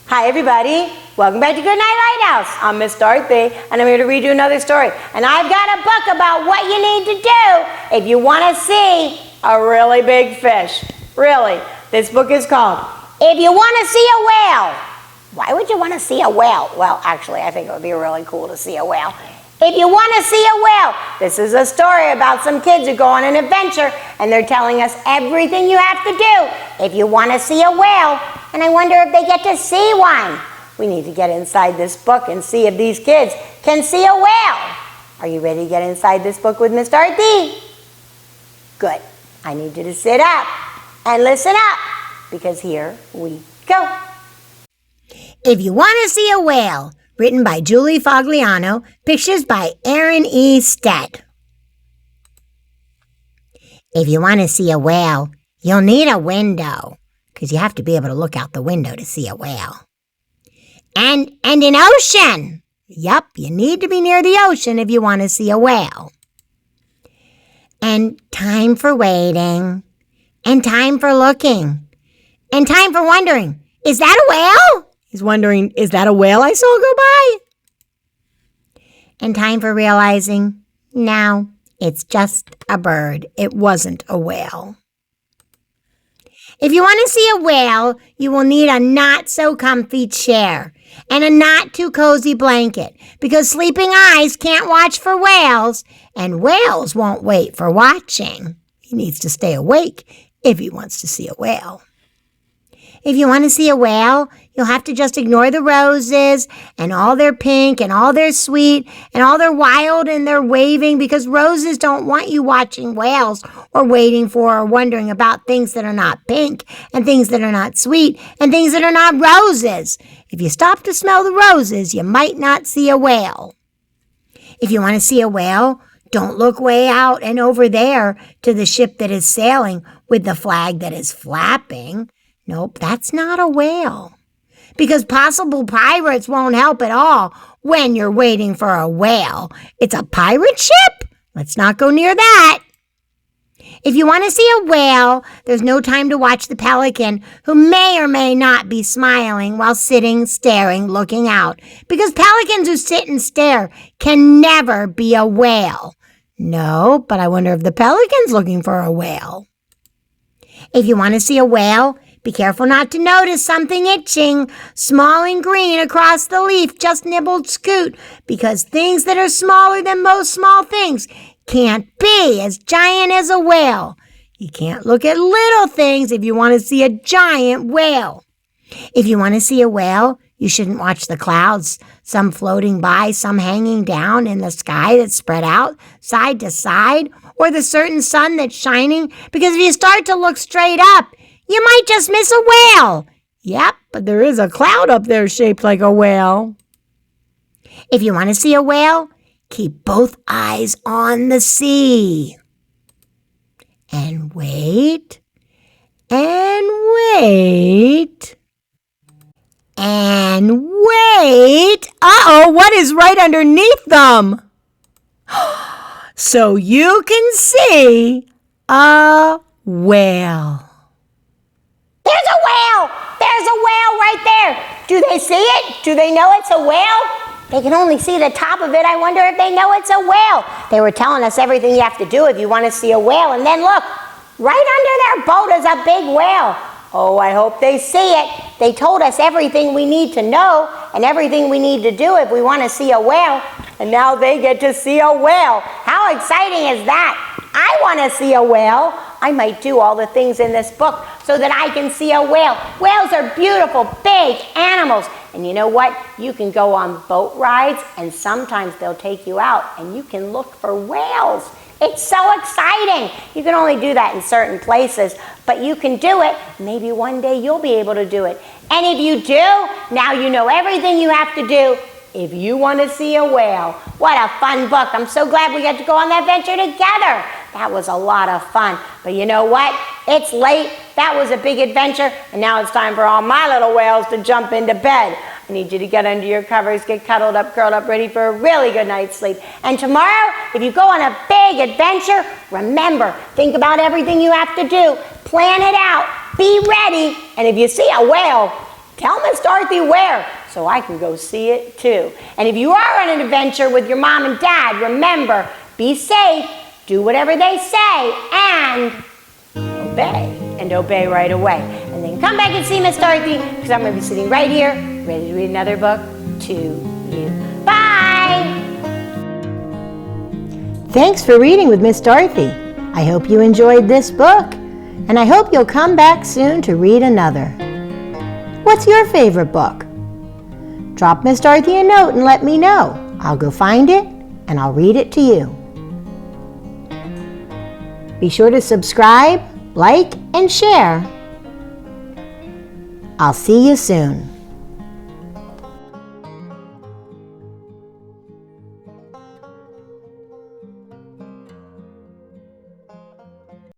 Hi everybody, welcome back to Goodnight Lighthouse. I'm Miss Dorothy and I'm here to read you another story. And I've got a book about what you need to do if you want to see a really big fish. Really, this book is called If You Want to See a Whale. Why would you want to see a whale? Well, actually, I think it would be really cool to see a whale. If you want to see a whale, this is a story about some kids who go on an adventure and they're telling us everything you have to do if you want to see a whale. And I wonder if they get to see one. We need to get inside this book and see if these kids can see a whale. Are you ready to get inside this book with Miss Dorothy? Good. I need you to sit up and listen up because here we go. If You Want to See a Whale, written by Julie Fogliano, pictures by Erin E. Stead. If you want to see a whale, you'll need a window, because you have to be able to look out the window to see a whale. And an ocean. Yup, you need to be near the ocean if you want to see a whale. And time for waiting, and time for looking, and time for wondering, is that a whale? He's wondering, is that a whale I saw go by? And time for realizing, no, it's just a bird. It wasn't a whale. If you want to see a whale, you will need a not-so-comfy chair and a not-too-cozy blanket because sleeping eyes can't watch for whales, and whales won't wait for watching. He needs to stay awake if he wants to see a whale. If you want to see a whale, you'll have to just ignore the roses and all their pink and all their sweet and all their wild and their waving because roses don't want you watching whales or waiting for or wondering about things that are not pink and things that are not sweet and things that are not roses. If you stop to smell the roses, you might not see a whale. If you want to see a whale, don't look way out and over there to the ship that is sailing with the flag that is flapping. Nope, that's not a whale. Because possible pirates won't help at all when you're waiting for a whale. It's a pirate ship? Let's not go near that. If you want to see a whale, there's no time to watch the pelican who may or may not be smiling while sitting, staring, looking out. Because pelicans who sit and stare can never be a whale. No, but I wonder if the pelican's looking for a whale. If you want to see a whale, be careful not to notice something itching, small and green across the leaf just nibbled scoot, because things that are smaller than most small things can't be as giant as a whale. You can't look at little things if you want to see a giant whale. If you want to see a whale, you shouldn't watch the clouds, some floating by, some hanging down in the sky that's spread out side to side, or the certain sun that's shining, because if you start to look straight up, you might just miss a whale. Yep, but there is a cloud up there shaped like a whale. If you want to see a whale, keep both eyes on the sea. And wait, and wait, and wait. Uh-oh, what is right underneath them? So you can see a whale. There's a whale! There's a whale right there! Do they see it? Do they know it's a whale? They can only see the top of it. I wonder if they know it's a whale. They were telling us everything you have to do if you want to see a whale. And then look, right under their boat is a big whale. Oh, I hope they see it. They told us everything we need to know and everything we need to do if we want to see a whale. And now they get to see a whale. How exciting is that? I want to see a whale. I might do all the things in this book so that I can see a whale. Whales are beautiful, big animals. And you know what? You can go on boat rides and sometimes they'll take you out and you can look for whales. It's so exciting. You can only do that in certain places, but you can do it. Maybe one day you'll be able to do it. And if you do, now you know everything you have to do if you want to see a whale. What a fun book. I'm so glad we got to go on that adventure together. That was a lot of fun. But you know what? It's late. That was a big adventure. And now it's time for all my little whales to jump into bed. I need you to get under your covers, get cuddled up, curled up, ready for a really good night's sleep. And tomorrow, if you go on a big adventure, remember, think about everything you have to do. Plan it out. Be ready. And if you see a whale, Tell Miss Dorothy where, so I can go see it too. And if you are on an adventure with your mom and dad, remember, be safe, do whatever they say, and obey. And obey right away. And then come back and see Miss Dorothy, because I'm going to be sitting right here, ready to read another book to you. Bye! Thanks for reading with Miss Dorothy. I hope you enjoyed this book, and I hope you'll come back soon to read another. What's your favorite book? Drop Miss Dorothy a note and let me know. I'll go find it, and I'll read it to you. Be sure to subscribe, like, and share. I'll see you soon.